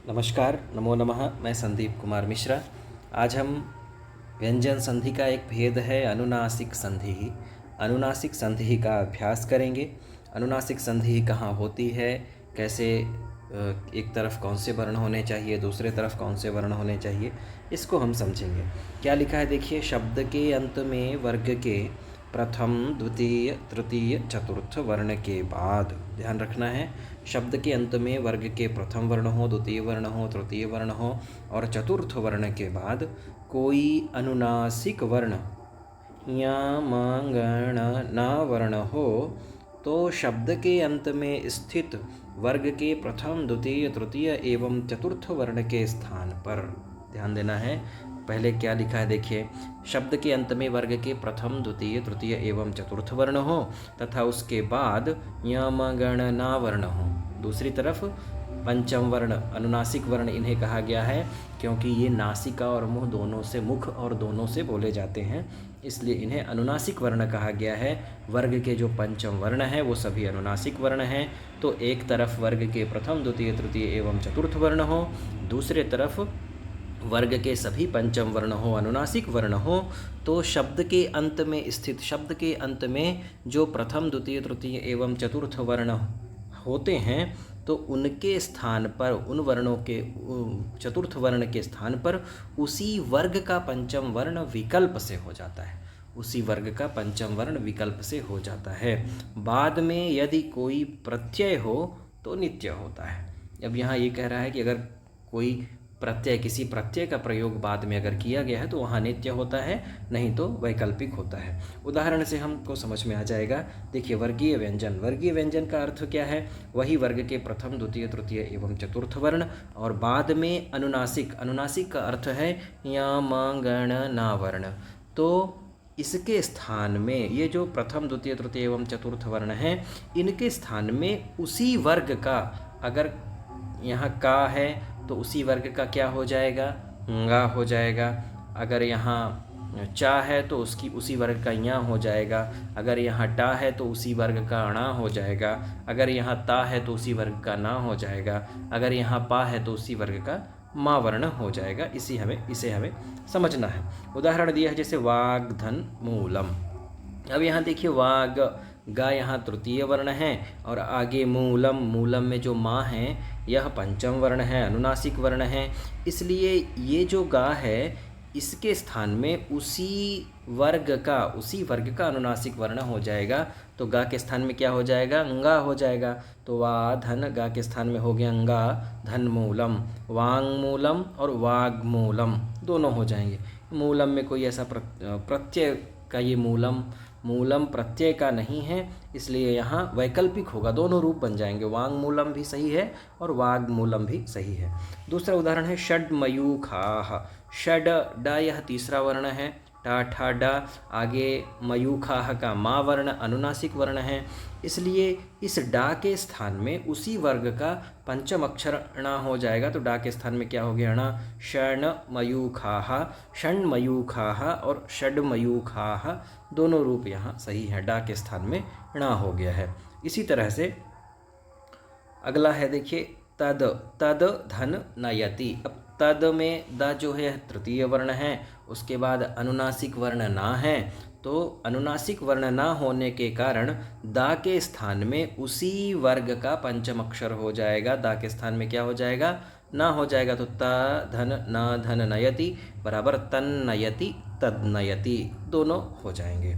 नमस्कार, नमो नमः। मैं संदीप कुमार मिश्रा। आज हम व्यंजन संधि का एक भेद है अनुनासिक संधि। अनुनासिक संधि का अभ्यास करेंगे। अनुनासिक संधि कहाँ होती है, कैसे एक तरफ कौन से वर्ण होने चाहिए, दूसरे तरफ कौन से वर्ण होने चाहिए, इसको हम समझेंगे। क्या लिखा है देखिए, शब्द के अंत में वर्ग के प्रथम, द्वितीय, तृतीय, चतुर्थ वर्ण के बाद, ध्यान रखना है, शब्द के अंत में वर्ग के प्रथम वर्ण हो, द्वितीय वर्ण हो, तृतीय वर्ण हो और चतुर्थ वर्ण के बाद कोई अनुनासिक वर्ण या म गण न वर्ण हो तो शब्द के अंत में स्थित वर्ग के प्रथम, द्वितीय, तृतीय एवं चतुर्थ वर्ण के स्थान पर, ध्यान देना है। पहले क्या लिखा है देखिए, शब्द के अंत में वर्ग के प्रथम, द्वितीय, तृतीय एवं चतुर्थ वर्ण हो तथा उसके बाद यम गण ना वर्ण हो। दूसरी तरफ पंचम वर्ण, अनुनासिक वर्ण इन्हें कहा गया है क्योंकि ये नासिका और मुख दोनों से, मुख और दोनों से बोले जाते हैं, इसलिए इन्हें अनुनासिक वर्ण कहा गया है। वर्ग के जो पंचम वर्ण हैं वो सभी अनुनासिक वर्ण हैं। तो एक तरफ वर्ग के प्रथम, द्वितीय, तृतीय एवं चतुर्थ वर्ण हो, दूसरे तरफ वर्ग के सभी पंचम वर्ण हो, अनुनासिक वर्ण हो, तो शब्द के अंत में स्थित, शब्द के अंत में जो प्रथम, द्वितीय, तृतीय एवं चतुर्थ वर्ण होते हैं तो उनके स्थान पर, उन वर्णों के, चतुर्थ वर्ण के स्थान पर उसी वर्ग का पंचम वर्ण विकल्प से हो जाता है, उसी वर्ग का पंचम वर्ण विकल्प से हो जाता है। बाद में यदि कोई प्रत्यय हो तो नित्य होता है। अब यहाँ ये कह रहा है कि अगर कोई प्रत्यय, किसी प्रत्यय का प्रयोग बाद में अगर किया गया है तो वहाँ नित्य होता है, नहीं तो वैकल्पिक होता है। उदाहरण से हमको समझ में आ जाएगा। देखिए, वर्गीय व्यंजन, वर्गीय व्यंजन का अर्थ क्या है, वही वर्ग के प्रथम, द्वितीय, तृतीय एवं चतुर्थ वर्ण और बाद में अनुनासिक, अनुनासिक का अर्थ है यम गण ना वर्ण। तो इसके स्थान में ये जो प्रथम, द्वितीय, तृतीय एवं चतुर्थ वर्ण हैं, इनके स्थान में उसी वर्ग का, अगर यहाँ का है तो उसी वर्ग का क्या हो जाएगा, ंगा हो जाएगा। अगर यहाँ चा है तो उसकी उसी वर्ग का या हो जाएगा। अगर यहाँ टा है तो उसी वर्ग का अणा हो जाएगा। अगर यहाँ ता है तो उसी वर्ग का ना हो जाएगा। अगर यहाँ पा है तो उसी वर्ग का मा वर्ण हो जाएगा। इसे हमें समझना है। उदाहरण दिया है जैसे वाग धन मूलम। अब यहाँ देखिए, वाग, गा यहाँ तृतीय वर्ण है और आगे मूलम, मूलम में जो माँ है यह पंचम वर्ण है, अनुनासिक वर्ण है। इसलिए ये जो गा है इसके स्थान में उसी वर्ग का अनुनासिक वर्ण हो जाएगा। तो गा के स्थान में क्या हो जाएगा, अंगा हो जाएगा। तो वा धन, गा के स्थान में हो गया अंगा धन मूलम, वांग मूलम और वाग मूलम दोनों हो जाएंगे। मूलम में कोई ऐसा प्रत्यय का, ये मूलम प्रत्यय का नहीं है, इसलिए यहाँ वैकल्पिक होगा, दोनों रूप बन जाएंगे। वांग मूलम भी सही है और वाग मूलम भी सही है। दूसरा उदाहरण है षड मयूखाह। षड, डा यह तीसरा वर्ण है, टा ठा डा, आगे मयूखाह का मा वर्ण अनुनासिक वर्ण है, इसलिए इस डा के स्थान में उसी वर्ग का पंचम अक्षर ण हो जाएगा। तो डा के स्थान में क्या हो गया, ण, षण मयूखाह, षण मयूखाह और षड मयूखाह दोनों रूप यहाँ सही है, डा के स्थान में ण हो गया है। इसी तरह से अगला है देखिए तद, तद धन नयति। अब तद में द जो है तृतीय वर्ण है, उसके बाद अनुनासिक वर्ण ना है, तो अनुनासिक वर्ण ना होने के कारण दा के स्थान में उसी वर्ग का पंचम अक्षर हो जाएगा। दा के स्थान में क्या हो जाएगा, ना हो जाएगा। तो त धन न धन नयति बराबर तन नयति तद नयति दोनों हो जाएंगे।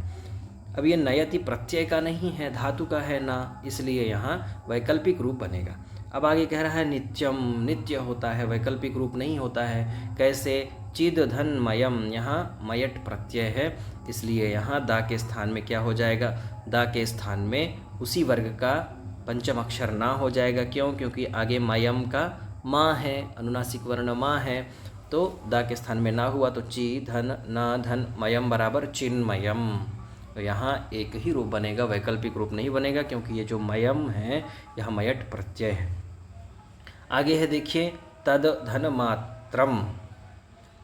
अब ये नयति प्रत्यय का नहीं है, धातु का है ना, इसलिए यहाँ वैकल्पिक रूप बनेगा। अब आगे कह रहा है नित्यम, नित्य होता है, वैकल्पिक रूप नहीं होता है। कैसे, चिद धन मयम, यहाँ मयट प्रत्यय है, इसलिए यहाँ दा के स्थान में क्या हो जाएगा, दा के स्थान में उसी वर्ग का पंचम अक्षर ना हो जाएगा। क्यों, क्योंकि आगे मयम का माँ है, अनुनासिक वर्ण माँ है, तो दा के स्थान में ना हुआ, तो ची धन ना धन मयम बराबर चिन्मयम। तो यहाँ एक ही रूप बनेगा, वैकल्पिक रूप नहीं बनेगा, क्योंकि ये जो मयम है यह मयट प्रत्यय है। आगे है देखिए तद धन मात्रम।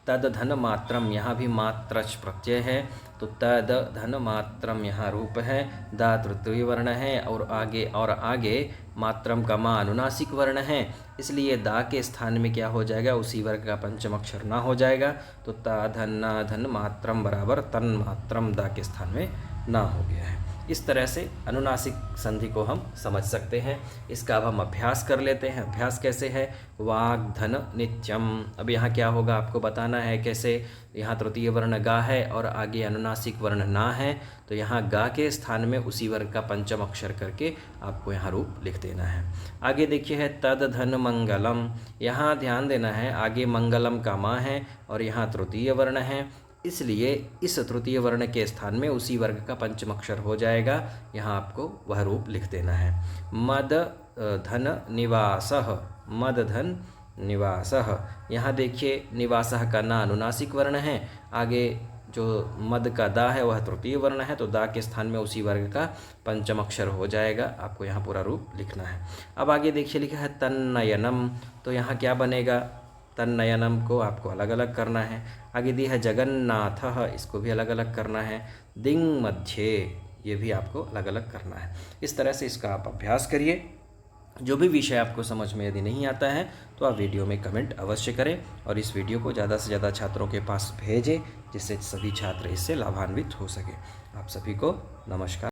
तद धन मात्रम, यहाँ भी मात्रच प्रत्यय है, तो तद धन मात्रम यहाँ रूप है, दा तृतीय वर्ण है और आगे मात्रम का मा अनुनासिक वर्ण है, इसलिए दा के स्थान में क्या हो जाएगा, उसी वर्ग का पंचम अक्षर ना हो जाएगा, तो ता धन ना धन मात्रम बराबर तन मात्रम दा के स्थान में ना हो गया है। इस तरह से अनुनासिक संधि को हम समझ सकते हैं। इसका अब हम अभ्यास कर लेते हैं। अभ्यास कैसे है, वाग धन नित्यम। अब यहाँ क्या होगा आपको बताना है कैसे। यहाँ तृतीय वर्ण गा है और आगे अनुनासिक वर्ण ना है, तो यहाँ गा के स्थान में उसी वर्ग का पंचम अक्षर करके आपको यहाँ रूप लिख देना है। आगे देखिए है तद धन मंगलम। यहाँ ध्यान देना है, आगे मंगलम का मा है और यहाँ तृतीय वर्ण है, इसलिए इस तृतीय वर्ण के स्थान में उसी वर्ग का पंचम अक्षर हो जाएगा। यहाँ आपको वह रूप लिख देना है। मद धन निवासः, मद धन निवासः। यहाँ देखिए निवासः का ना अनुनासिक वर्ण है, आगे जो मद का दा है वह तृतीय वर्ण है, तो दा के स्थान में उसी वर्ग का पंचम अक्षर हो जाएगा। आपको यहाँ पूरा रूप लिखना है। अब आगे देखिए लिखा है तन्नयनम, तो यहाँ क्या बनेगा, तन्नयनम को आपको अलग अलग करना है। आगे दी है जगन्नाथः, इसको भी अलग अलग करना है। दिंग मध्ये, ये भी आपको अलग अलग करना है। इस तरह से इसका आप अभ्यास करिए। जो भी विषय आपको समझ में यदि नहीं आता है तो आप वीडियो में कमेंट अवश्य करें और इस वीडियो को ज़्यादा से ज़्यादा छात्रों के पास भेजें, जिससे सभी छात्र इससे लाभान्वित हो सके। आप सभी को नमस्कार।